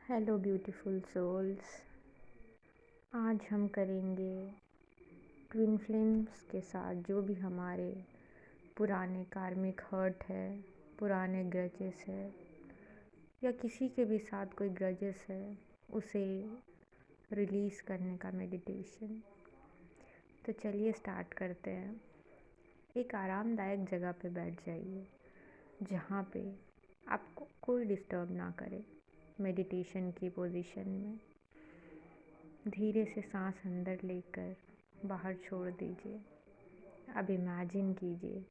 Hello beautiful souls. आज हम करेंगे ट्विन फ्लेम्स के साथ जो भी हमारे पुराने कार्मिक हर्ट है, पुराने ग्रजेस है या किसी के भी साथ कोई ग्रजेस है, उसे रिलीज़ करने का मेडिटेशन। तो चलिए स्टार्ट करते हैं। एक आरामदायक जगह पे बैठ जाइए जहाँ पे आपको कोई डिस्टर्ब ना करे। मेडिटेशन की पोजीशन में धीरे से सांस अंदर लेकर बाहर छोड़ दीजिए। अब इमेजिन कीजिए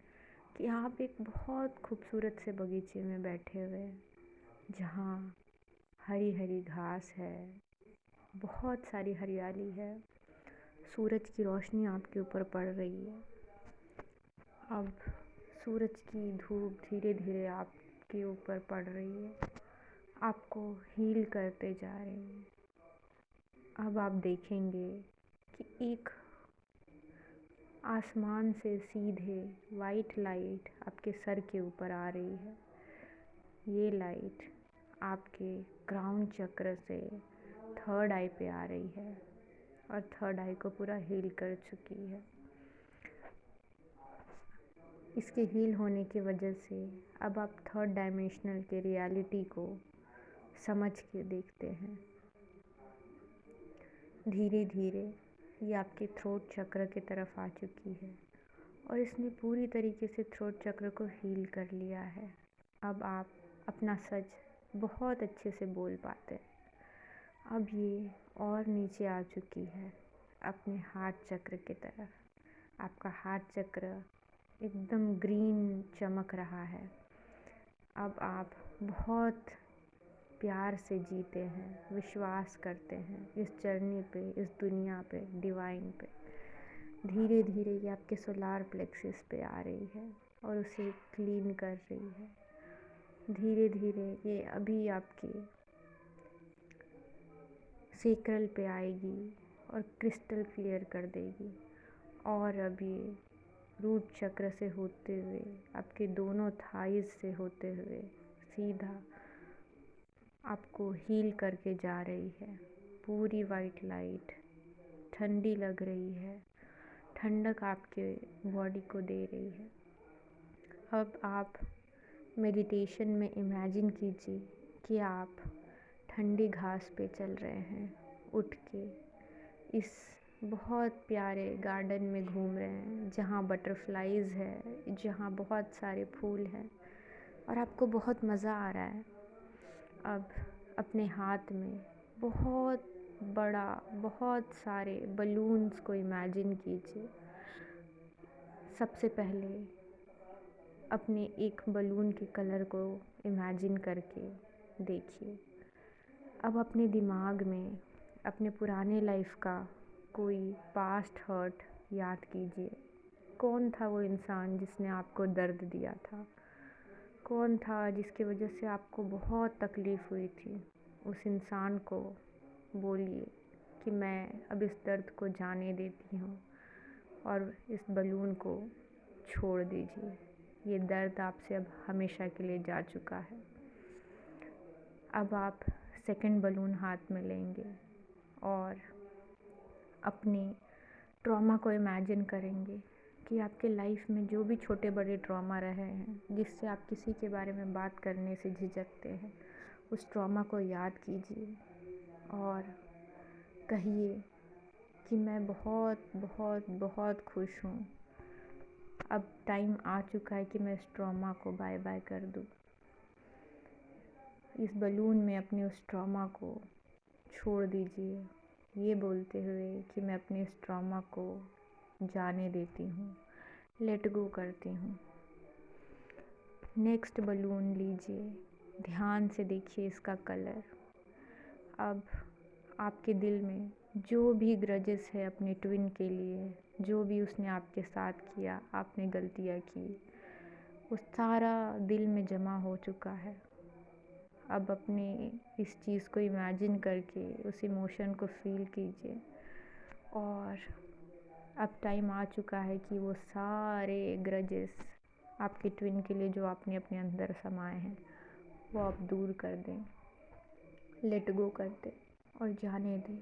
कि आप एक बहुत खूबसूरत से बगीचे में बैठे हुए हैं जहाँ हरी हरी घास है, बहुत सारी हरियाली है, सूरज की रोशनी आपके ऊपर पड़ रही है। अब सूरज की धूप धीरे धीरे आपके ऊपर पड़ रही है, आपको हील करते जा रही है। अब आप देखेंगे कि एक आसमान से सीधे वाइट लाइट आपके सर के ऊपर आ रही है। ये लाइट आपके क्राउन चक्र से थर्ड आई पे आ रही है और थर्ड आई को पूरा हील कर चुकी है। इसके हील होने की वजह से अब आप थर्ड डायमेंशनल के रियलिटी को समझ के देखते हैं। धीरे धीरे ये आपके थ्रोट चक्र की तरफ आ चुकी है और इसने पूरी तरीके से थ्रोट चक्र को हील कर लिया है। अब आप अपना सच बहुत अच्छे से बोल पाते हैं। अब ये और नीचे आ चुकी है अपने हार्ट चक्र की तरफ। आपका हार्ट चक्र एकदम ग्रीन चमक रहा है। अब आप बहुत प्यार से जीते हैं, विश्वास करते हैं इस जर्नी पे, इस दुनिया पे, डिवाइन पे। धीरे धीरे ये आपके सोलार प्लेक्सिस पे आ रही है और उसे क्लीन कर रही है। धीरे धीरे ये अभी आपके सेक्रल पे आएगी और क्रिस्टल क्लियर कर देगी। और अब ये रूट चक्र से होते हुए आपके दोनों थाइज से होते हुए सीधा आपको हील करके जा रही है। पूरी वाइट लाइट ठंडी लग रही है, ठंडक आपके बॉडी को दे रही है। अब आप मेडिटेशन में इमेजिन कीजिए कि आप ठंडी घास पे चल रहे हैं, उठ के इस बहुत प्यारे गार्डन में घूम रहे हैं जहाँ बटरफ्लाइज है, जहाँ बहुत सारे फूल हैं और आपको बहुत मज़ा आ रहा है। अब अपने हाथ में बहुत बड़ा, बहुत सारे बलून्स को इमेजिन कीजिए। सबसे पहले अपने एक बलून के कलर को इमेजिन करके देखिए। अब अपने दिमाग में अपने पुराने लाइफ का कोई पास्ट हर्ट याद कीजिए। कौन था वो इंसान जिसने आपको दर्द दिया था? कौन था जिसकी वजह से आपको बहुत तकलीफ़ हुई थी? उस इंसान को बोलिए कि मैं अब इस दर्द को जाने देती हूँ और इस बलून को छोड़ दीजिए। ये दर्द आपसे अब हमेशा के लिए जा चुका है। अब आप सेकंड बलून हाथ में लेंगे और अपने ट्रॉमा को इमेजिन करेंगे कि आपके लाइफ में जो भी छोटे बड़े ट्रॉमा रहे हैं जिससे आप किसी के बारे में बात करने से झिझकते हैं, उस ट्रॉमा को याद कीजिए और कहिए कि मैं बहुत बहुत बहुत खुश हूँ। अब टाइम आ चुका है कि मैं इस ट्रॉमा को बाय बाय कर दूँ। इस बलून में अपने उस ट्रॉमा को छोड़ दीजिए, ये बोलते हुए कि मैं अपने इस ट्रॉमा को जाने देती हूँ, लेट गो करती हूँ। नेक्स्ट बलून लीजिए, ध्यान से देखिए इसका कलर। अब आपके दिल में जो भी ग्रजेस है अपने ट्विन के लिए, जो भी उसने आपके साथ किया, आपने गलतियाँ की, वो सारा दिल में जमा हो चुका है। अब अपने इस चीज़ को इमेजिन करके उस इमोशन को फील कीजिए और अब टाइम आ चुका है कि वो सारे ग्रजेस आपके ट्विन के लिए जो आपने अपने अंदर समाए हैं वो आप दूर कर दें। लेट गो कर दे और जाने दे।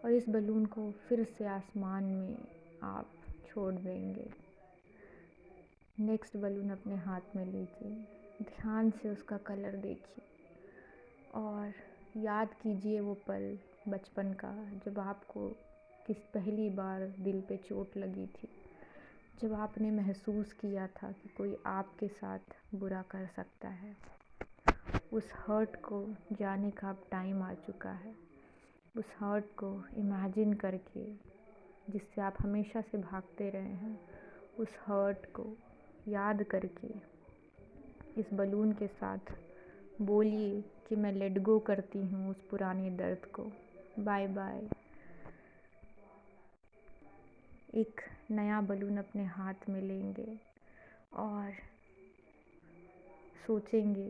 और इस बलून को फिर से आसमान में आप छोड़ देंगे। नेक्स्ट बलून अपने हाथ में लीजिए, ध्यान से उसका कलर देखिए और याद कीजिए वो पल बचपन का, जब आपको पहली बार दिल पे चोट लगी थी, जब आपने महसूस किया था कि कोई आपके साथ बुरा कर सकता है। उस हर्ट को जाने का अब टाइम आ चुका है। उस हर्ट को इमेजिन करके, जिससे आप हमेशा से भागते रहे हैं, उस हर्ट को याद करके इस बलून के साथ बोलिए कि मैं लेट गो करती हूँ उस पुराने दर्द को। Bye bye. एक नया बलून अपने हाथ में लेंगे और सोचेंगे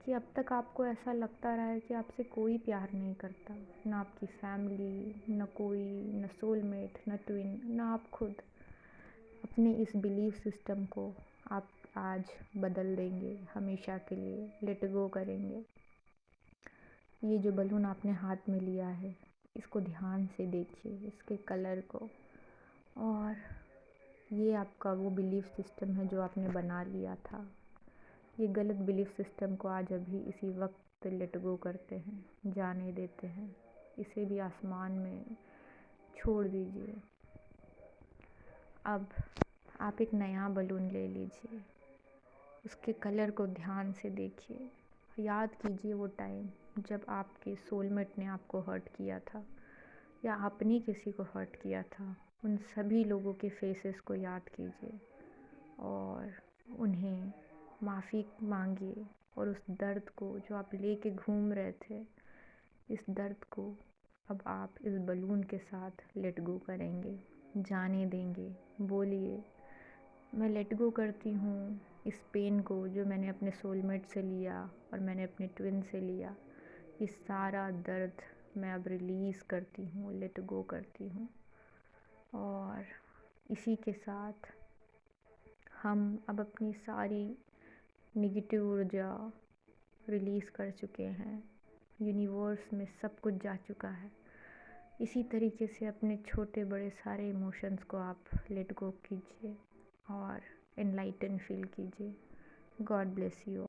कि अब तक आपको ऐसा लगता रहा है कि आपसे कोई प्यार नहीं करता, ना आपकी फैमिली, ना कोई, ना सोलमेट, ना ट्विन, ना आप खुद। अपने इस बिलीफ सिस्टम को आप आज बदल देंगे, हमेशा के लिए लेट गो करेंगे। ये जो बलून आपने हाथ में लिया है, इसको ध्यान से देखिए, इसके कलर को। और ये आपका वो बिलीफ सिस्टम है जो आपने बना लिया था। ये गलत बिलीफ सिस्टम को आज अभी इसी वक्त लेट गो करते हैं, जाने देते हैं। इसे भी आसमान में छोड़ दीजिए। अब आप एक नया बलून ले लीजिए, उसके कलर को ध्यान से देखिए। याद कीजिए वो टाइम जब आपके सोलमेट ने आपको हर्ट किया था या आपने किसी को हर्ट किया था। उन सभी लोगों के फेसेस को याद कीजिए और उन्हें माफ़ी मांगिए। और उस दर्द को जो आप लेके घूम रहे थे, इस दर्द को अब आप इस बलून के साथ लेट गो करेंगे, जाने देंगे। बोलिए, मैं लेट गो करती हूँ इस पेन को जो मैंने अपने सोलमेट से लिया और मैंने अपने ट्विन से लिया। इस सारा दर्द मैं अब रिलीज़ करती हूँ, लेट गो करती हूँ। और इसी के साथ हम अब अपनी सारी नेगेटिव ऊर्जा रिलीज़ कर चुके हैं। यूनिवर्स में सब कुछ जा चुका है। इसी तरीके से अपने छोटे बड़े सारे इमोशंस को आप लेट गो कीजिए और एनलाइटन फील कीजिए। God bless you.